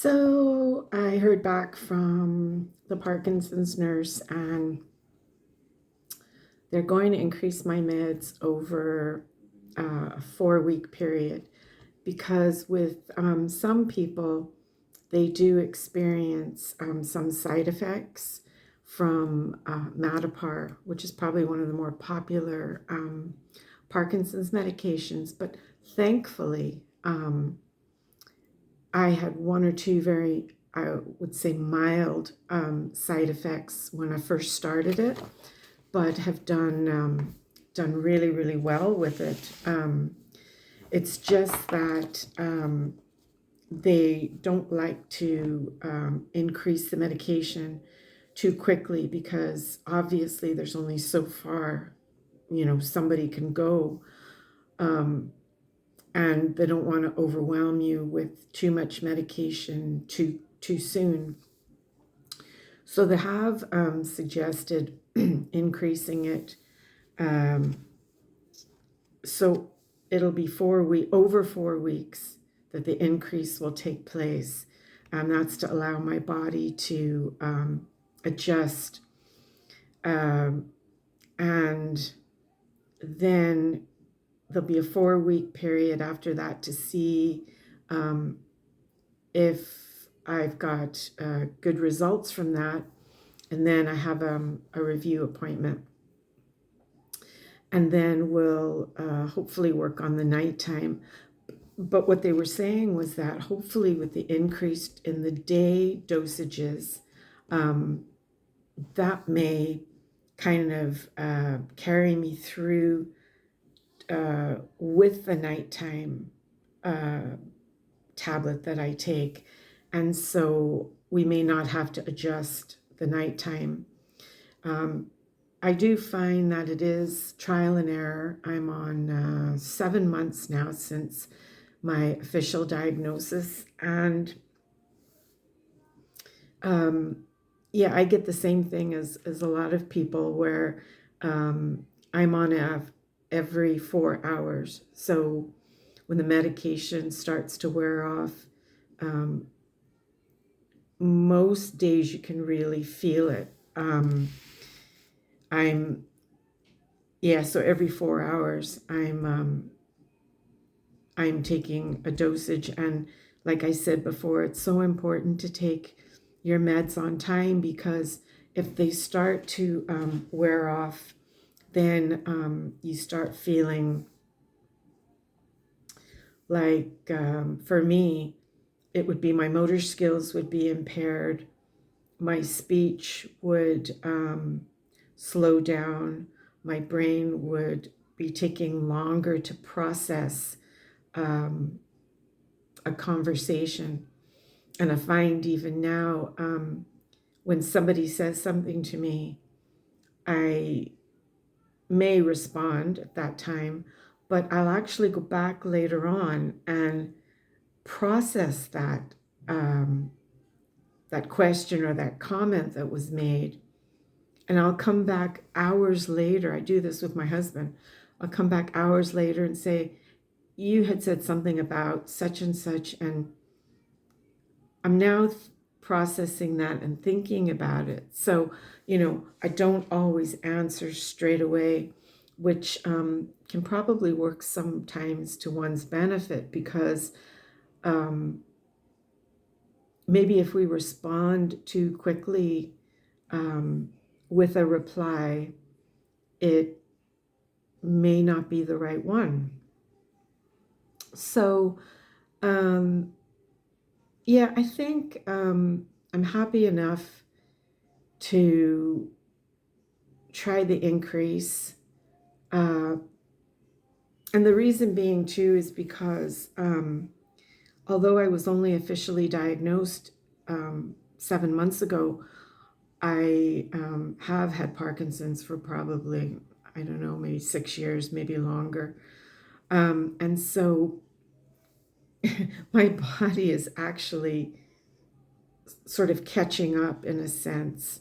So I heard back from the Parkinson's nurse, and they're going to increase my meds over a 4 week period because with some people, they do experience some side effects from Matapar, which is probably one of the more popular Parkinson's medications. But thankfully, I had one or two very, I would say, mild side effects when I first started it, but have done really, really well with it. It's just that they don't like to increase the medication too quickly because obviously there's only so far, somebody can go. And they don't want to overwhelm you with too much medication too soon. So they have suggested increasing it. So it'll be over 4 weeks that the increase will take place. And that's to allow my body to adjust. And then there'll be a 4 week period after that to see if I've got good results from that. And then I have a review appointment. And then we'll hopefully work on the nighttime. But what they were saying was that hopefully with the increase in the day dosages, that may kind of carry me through with the nighttime tablet that I take. And so we may not have to adjust the nighttime. I do find that it is trial and error. I'm on 7 months now since my official diagnosis. And yeah, I get the same thing as a lot of people where I'm on every 4 hours. So when the medication starts to wear off, most days you can really feel it. So every 4 hours I'm taking a dosage. And like I said before, it's so important to take your meds on time because if they start to wear off, then you start feeling like, for me, it would be my motor skills would be impaired. My speech would slow down. My brain would be taking longer to process a conversation. And I find even now, when somebody says something to me, I may respond at that time, but I'll actually go back later on and process that that question or that comment that was made. And I'll come back hours later. I do this with my husband. I'll come back hours later and say, you had said something about such and such, and I'm now processing that and thinking about it. So, I don't always answer straight away, which can probably work sometimes to one's benefit because maybe if we respond too quickly with a reply, it may not be the right one. So, yeah, I think I'm happy enough to try the increase. And the reason being, too, is because although I was only officially diagnosed 7 months ago, I have had Parkinson's for probably, I don't know, maybe 6 years, maybe longer. And so my body is actually sort of catching up in a sense.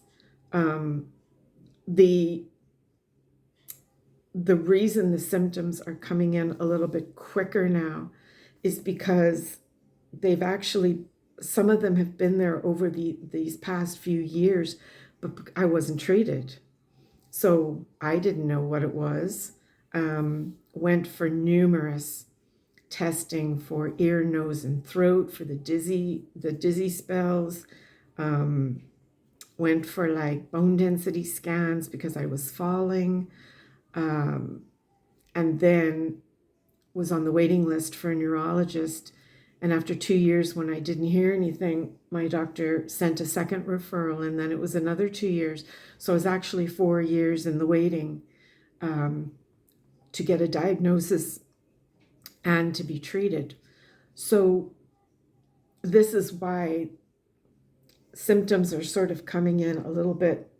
The reason the symptoms are coming in a little bit quicker now is because they've actually some of them have been there over these past few years, but I wasn't treated. So I didn't know what it was. Went for numerous testing for ear, nose, and throat for the dizzy spells. Went for like bone density scans because I was falling. And then was on the waiting list for a neurologist. And after 2 years, when I didn't hear anything, my doctor sent a second referral, and then it was another 2 years. So I was actually 4 years in the waiting to get a diagnosis and to be treated. So this is why symptoms are sort of coming in a little bit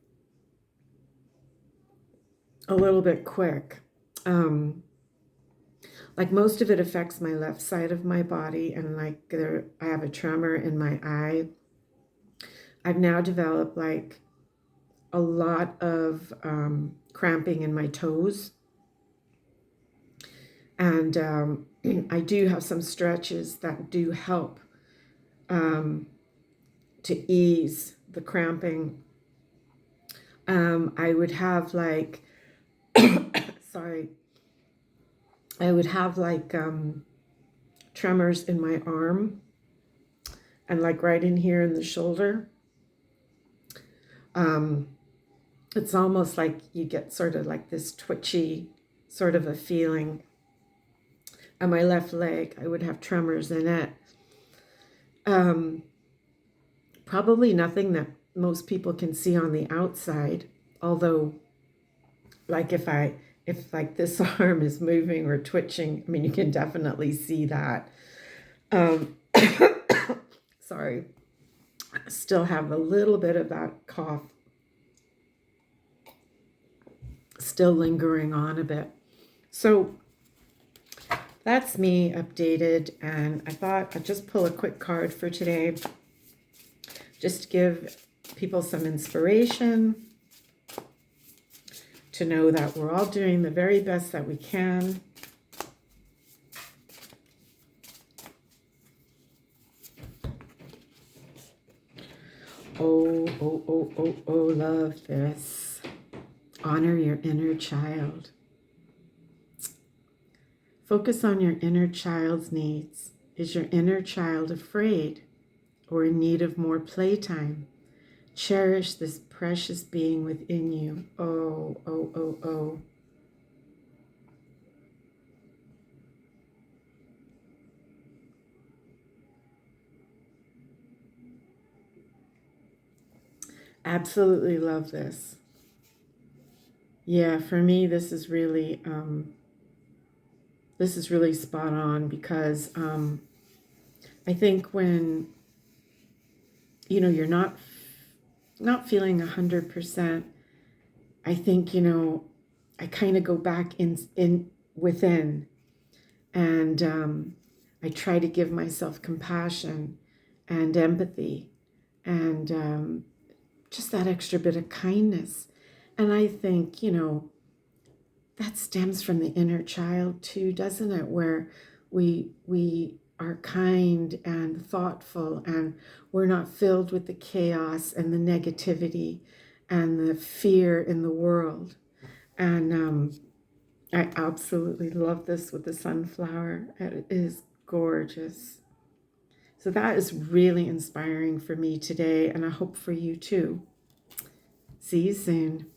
quick. Like most of it affects my left side of my body, and like I have a tremor in my eye. I've now developed like a lot of cramping in my toes. And I do have some stretches that do help to ease the cramping. I would have like, sorry, I would have like tremors in my arm and like right in here in the shoulder. It's almost like you get sort of like this twitchy sort of a feeling. And my left leg, I would have tremors in it. Probably nothing that most people can see on the outside, although like if like this arm is moving or twitching, I mean, you can definitely see that. Sorry, I still have a little bit of that cough still lingering on a bit. So that's me updated, and I thought I'd just pull a quick card for today, just to give people some inspiration to know that we're all doing the very best that we can. Oh, love this. Honor your inner child. Focus on your inner child's needs. Is your inner child afraid or in need of more playtime? Cherish this precious being within you. Oh. Absolutely love this. Yeah, for me, this is really spot on, because I think when you're not feeling 100%, I think I kind of go back in within, and I try to give myself compassion and empathy and just that extra bit of kindness. And I think that stems from the inner child too, doesn't it? Where we are kind and thoughtful, and we're not filled with the chaos and the negativity and the fear in the world. And I absolutely love this with the sunflower. It is gorgeous. So that is really inspiring for me today, and I hope for you too. See you soon.